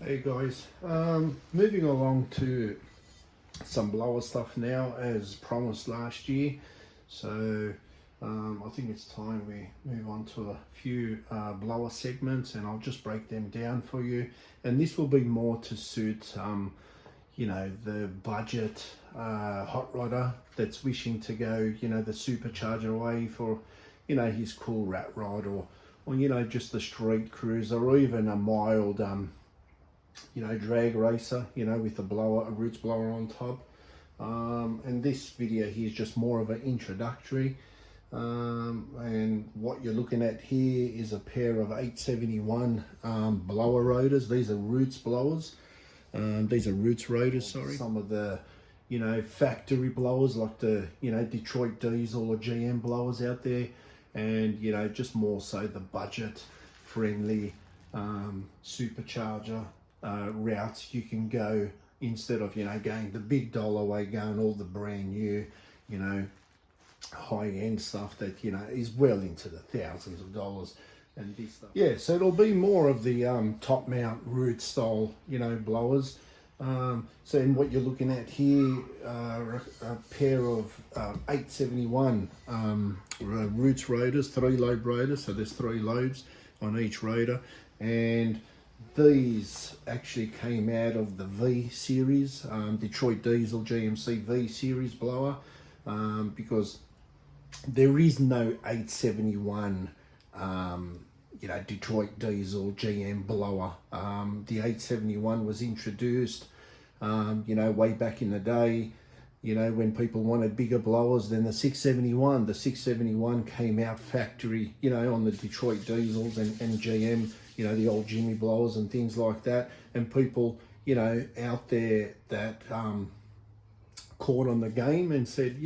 Hey guys, moving along to some blower stuff now as promised last year. So I think it's time we move on to a few blower segments, and I'll just break them down for you. And this will be more to suit the budget hot rodder that's wishing to go the supercharger way for his cool rat rod, or just the street cruiser, or even a mild drag racer, with a blower, a Roots blower on top. And this video here is just more of an introductory. And what you're looking at here is a pair of 871 blower rotors. These are Roots blowers. These are Roots rotors, sorry. Some of the, factory blowers like the, Detroit diesel or GM blowers out there. And, just more so the budget friendly supercharger routes you can go, instead of going the big dollar way, going all the brand new high-end stuff that is well into the thousands of dollars and this stuff. Yeah, so it'll be more of the top mount root style blowers. So in what you're looking at here, a pair of 871 Roots rotors, 3-lobe rotors. So there's 3 lobes on each rotor, and these actually came out of the V series, Detroit Diesel GMC V series blower, because there is no 871 Detroit Diesel GM blower. The 871 was introduced way back in the day, when people wanted bigger blowers than the 671. The 671 came out factory, on the Detroit Diesels and GM, the old Jimmy blowers and things like that. And people, out there that caught on the game and said,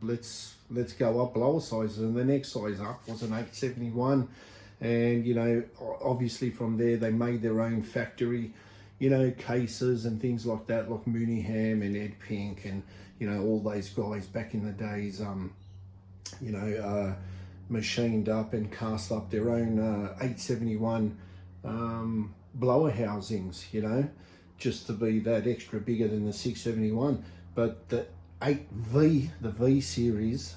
let's go up blower sizes. And the next size up was an 871. And, obviously from there, they made their own factory, cases and things like that, like Mooneyham and Ed Pink and, all those guys back in the days, machined up and cast up their own 871 blower housings, just to be that extra bigger than the 671. But the 8V, the V series,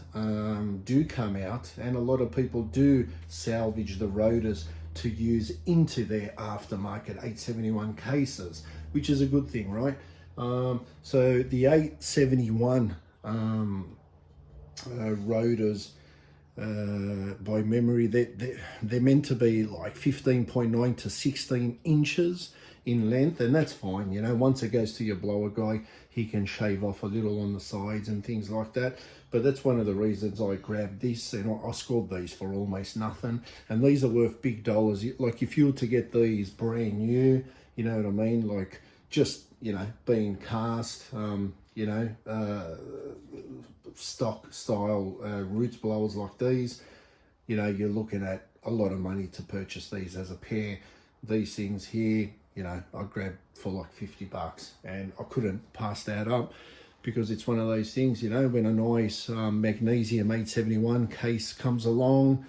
do come out, and a lot of people do salvage the rotors to use into their aftermarket 871 cases, which is a good thing, right? So the 871 rotors, by memory, they're meant to be like 15.9 to 16 inches in length, and that's fine. Once it goes to your blower guy, he can shave off a little on the sides and things like that. But that's one of the reasons I grabbed this, and I scored these for almost nothing. And these are worth big dollars. Like if you were to get these brand new, you know what I mean, like just being cast, stock style Roots blowers like these, you're looking at a lot of money to purchase these as a pair. These things here, I grabbed for like $50, and I couldn't pass that up, because it's one of those things, when a nice magnesium 871 case comes along,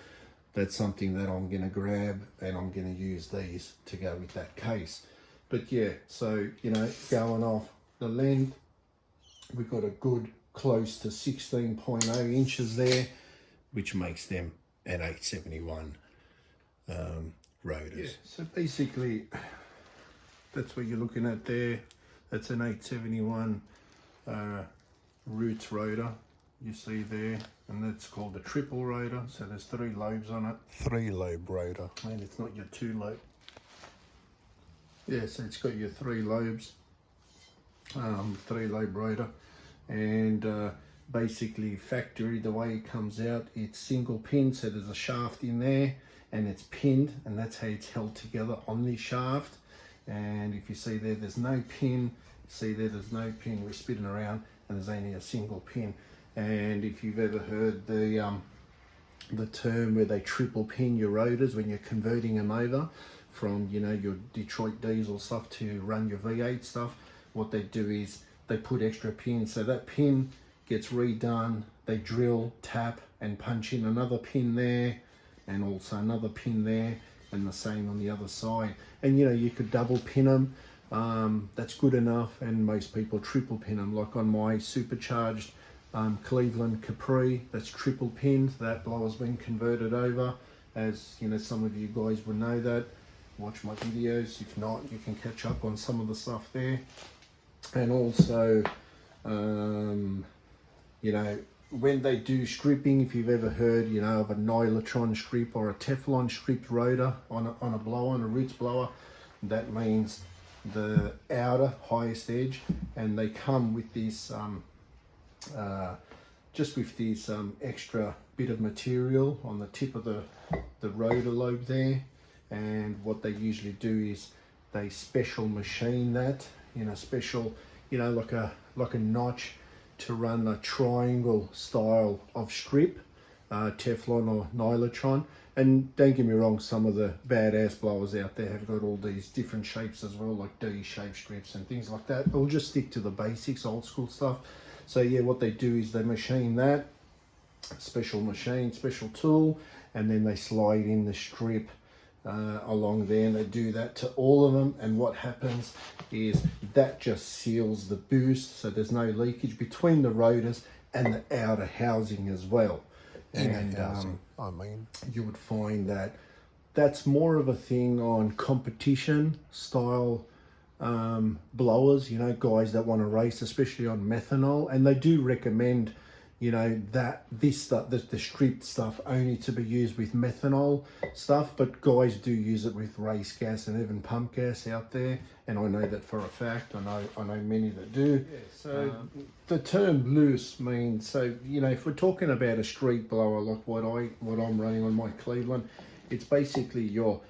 that's something that I'm gonna grab, and I'm gonna use these to go with that case. But yeah, so going off the length, we've got a good close to 16.0 inches there, which makes them an 871 rotors. Yeah, so basically that's what you're looking at there. That's an 871 Roots rotor you see there, and that's called a triple rotor. So there's 3 lobes on it. 3-lobe rotor, and it's not your 2-lobe. Yeah, so it's got your 3 lobes, 3-lobe rotor. And basically factory, the way it comes out, it's single pin, so there's a shaft in there and it's pinned, and that's how it's held together on this shaft. And if you see there, there's no pin. See there, there's no pin. We're spinning around and there's only a single pin. And if you've ever heard the term where they triple pin your rotors when you're converting them over from your Detroit diesel stuff to run your V8 stuff, what they do is they put extra pins, so that pin gets redone. They drill, tap, and punch in another pin there, and also another pin there, and the same on the other side. And you could double pin them, that's good enough, and most people triple pin them. Like on my supercharged Cleveland Capri, that's triple pinned. That blower's been converted over, as you know, some of you guys will know that. Watch my videos. If not, you can catch up on some of the stuff there. And also, you know, when they do stripping, if you've ever heard, you know, of a nylon strip or a Teflon stripped rotor on a blower, on a Roots blower, that means the outer highest edge, and they come with this just with this extra bit of material on the tip of the rotor lobe there. And what they usually do is they special machine that in a special, you know, like a notch to run a triangle style of strip, Teflon or nylon. And don't get me wrong, some of the badass blowers out there have got all these different shapes as well, like D-shaped strips and things like that. We'll just stick to the basics, old school stuff. So yeah, what they do is they machine that, special machine, special tool, and then they slide in the strip along there, and they do that to all of them. And what happens is that just seals the boost, so there's no leakage between the rotors and the outer housing as well. And I mean, you would find that that's more of a thing on competition style blowers, you know, guys that want to race, especially on methanol. And they do recommend, you know, that this stuff, the stripped stuff, only to be used with methanol stuff, but guys do use it with race gas and even pump gas out there, and I know that for a fact. I know many that do. Yeah, so the term loose means, so you know, if we're talking about a street blower like what I'm running on my Cleveland, it's basically your,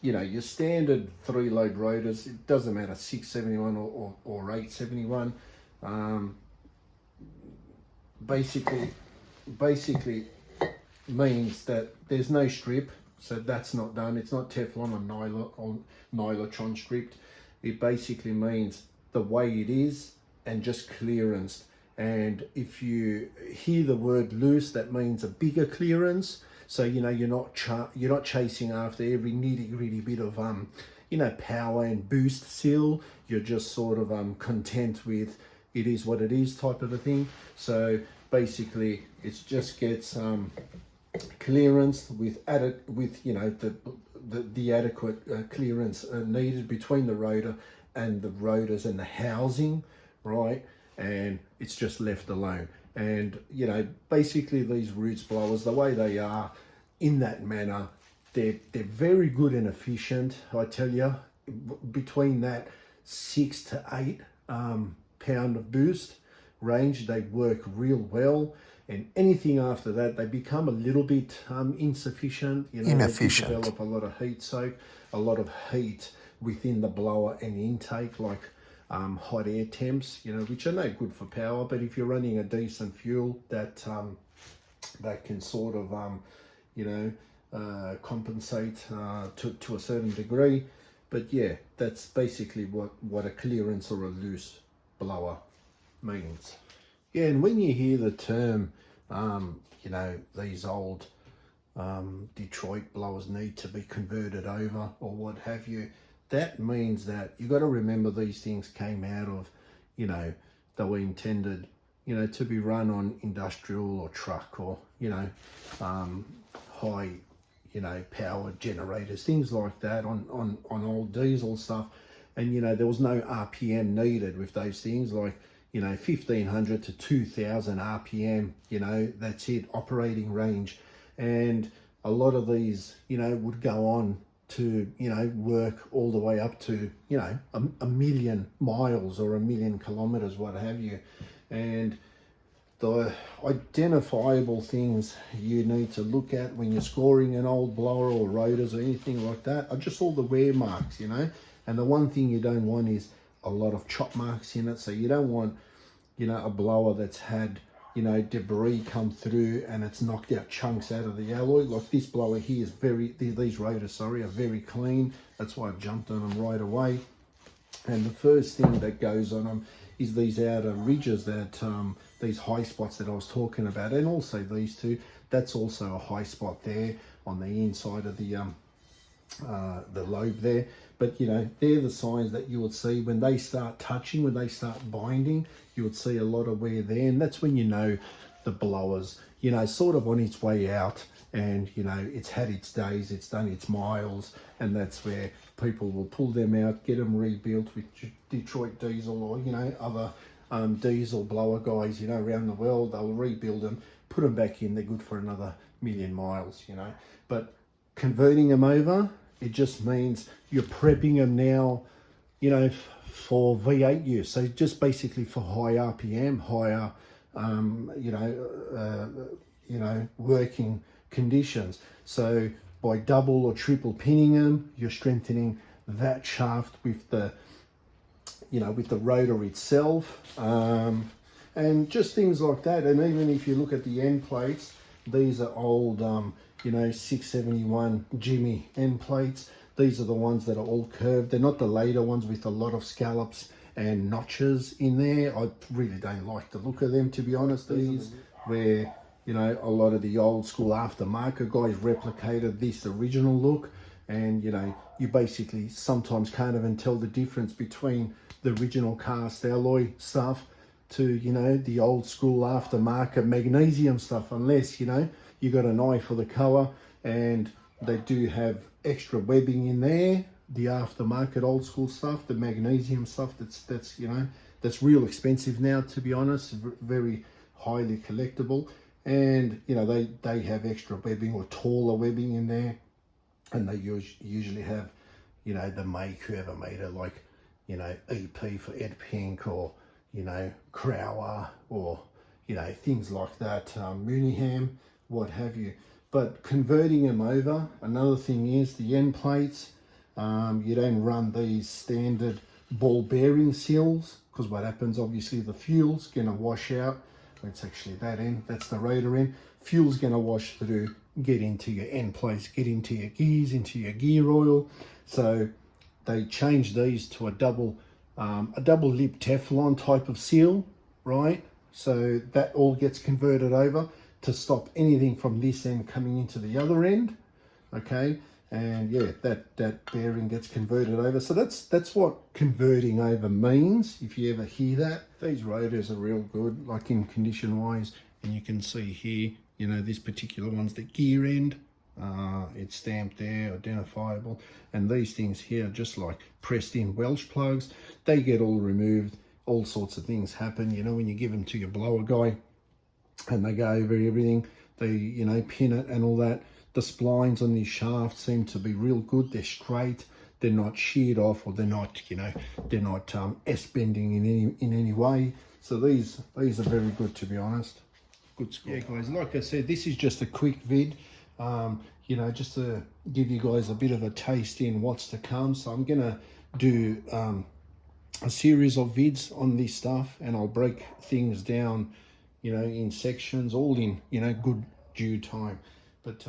you know, your standard 3-load rotors. It doesn't matter 671 or 871. Basically means that there's no strip, so that's not done. It's not Teflon or nylon stripped. It basically means the way it is and just clearanced. And if you hear the word loose, that means a bigger clearance. So you know, you're not chasing after every nitty-gritty bit of you know, power and boost seal. You're just sort of content with it is what it is type of a thing. So basically it just gets clearance with you know, the adequate clearance needed between the rotor and the rotors and the housing, right? And it's just left alone. And you know, basically these Roots blowers, the way they are in that manner, they're very good and efficient. I tell you, between that 6 to 8 pound of boost range, they work real well. And anything after that, they become a little bit insufficient. You know, inefficient. They develop a lot of heat soak, a lot of heat within the blower and intake, like hot air temps, you know, which are no good for power. But if you're running a decent fuel, that can sort of you know, compensate to a certain degree. But yeah, that's basically what a clearance or a loose blower means. Yeah, and when you hear the term, you know, these old Detroit blowers need to be converted over or what have you, that means that you got to remember these things came out of, you know, they were intended, you know, to be run on industrial or truck or, you know, high, you know, power generators, things like that on old diesel stuff. And, you know, there was no RPM needed with those things, like, you know, 1500 to 2000 RPM, you know, that's it, operating range. And a lot of these, you know, would go on to, you know, work all the way up to, you know, a million miles or a million kilometers, what have you. And the identifiable things you need to look at when you're scoring an old blower or rotors or anything like that are just all the wear marks, you know. And the one thing you don't want is a lot of chop marks in it. So you don't want, you know, a blower that's had, you know, debris come through and it's knocked out chunks out of the alloy. Like this blower here is these rotors, sorry, are very clean. That's why I jumped on them right away. And the first thing that goes on them is these outer ridges, that these high spots that I was talking about, and also these two. That's also a high spot there on the inside of the the lobe there. But you know, they're the signs that you would see when they start touching, when they start binding. You would see a lot of wear there, and that's when you know the blower's, you know, sort of on its way out, and you know, it's had its days, it's done its miles, and that's where people will pull them out, get them rebuilt with Detroit Diesel, or you know, other diesel blower guys, you know, around the world. They'll rebuild them, put them back in, they're good for another 1,000,000 miles, you know. But converting them over, it just means you're prepping them now, you know, for V8 use. So just basically for high RPM, higher, you know, working conditions. So by double or triple pinning them, you're strengthening that shaft with the, you know, with the rotor itself, and just things like that. And even if you look at the end plates, these are old, you know, 671 Jimmy end plates. These are the ones that are all curved. They're not the later ones with a lot of scallops and notches in there. I really don't like the look of them, to be honest. These, where, you know, a lot of the old school aftermarket guys replicated this original look, and you know, you basically sometimes can't even tell the difference between the original cast alloy stuff to, you know, the old school aftermarket magnesium stuff, unless, you know, you got an eye for the color. And they do have extra webbing in there, the aftermarket old school stuff, the magnesium stuff, that's you know, that's real expensive now, to be honest, very highly collectible. And you know, they have extra webbing or taller webbing in there, and they usually have, you know, the make, whoever made it, like, you know, EP for Ed Pink, or you know, Crower, or you know, things like that, Mooneyham, what have you. But converting them over, another thing is the end plates. You don't run these standard ball bearing seals, because what happens, obviously the fuel's gonna wash out. It's actually that end, that's the rotor end. Fuel's gonna wash through, get into your end plates, get into your gears, into your gear oil. So they changed these to a double lip Teflon type of seal, right? So that all gets converted over to stop anything from this end coming into the other end, okay? And yeah, that bearing gets converted over. So that's what converting over means, if you ever hear that. These rotors are real good, like in condition wise, and you can see here, you know, this particular one's the gear end. It's stamped there, identifiable. And these things here, just like pressed in Welsh plugs, they get all removed. All sorts of things happen, you know, when you give them to your blower guy and they go over everything, they, you know, pin it and all that. The splines on this shaft seem to be real good. They're straight, they're not sheared off, or they're not, you know, they're not S-bending in any way. So these are very good, to be honest. Good score. Yeah, guys, like I said, this is just a quick vid, you know, just to give you guys a bit of a taste in what's to come. So I'm gonna do a series of vids on this stuff, and I'll break things down, you know, in sections, all in, you know, good due time. But